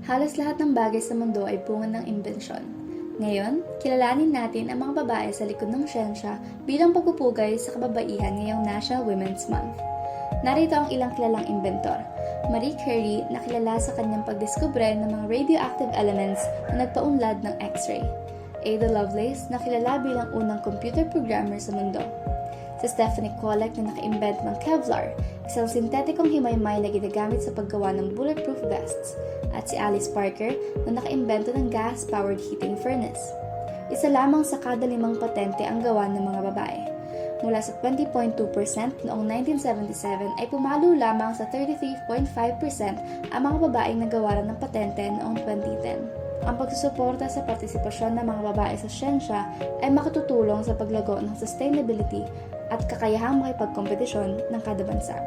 Halos lahat ng bagay sa mundo ay bunga ng imbensyon. Ngayon, kilalanin natin ang mga babae sa likod ng siyensya bilang pagpupugay sa kababaihan ngayong National Women's Month. Narito ang ilang kilalang inventor. Marie Curie, na kilala sa kanyang pagdiskubre ng mga radioactive elements na nagpaunlad ng X-ray. Ada Lovelace, na kilala bilang unang computer programmer sa mundo. Si Stephanie Kollek, na naka-invent ng Kevlar, isang sintetikong himaymay na ginagamit sa paggawa ng bulletproof vests. At si Alice Parker, na naka-imbento ng gas-powered heating furnace. Isa lamang sa kada 5 patente ang gawa ng mga babae. Mula sa 20.2% noong 1977 ay pumalo lamang sa 33.5% ang mga babaeng nagawaran ng patente noong 2010. Ang pagsusuporta sa partisipasyon ng mga babae sa siyensya ay makatutulong sa paglago ng sustainability at kakayahang makipagkompetisyon ng kada bansa.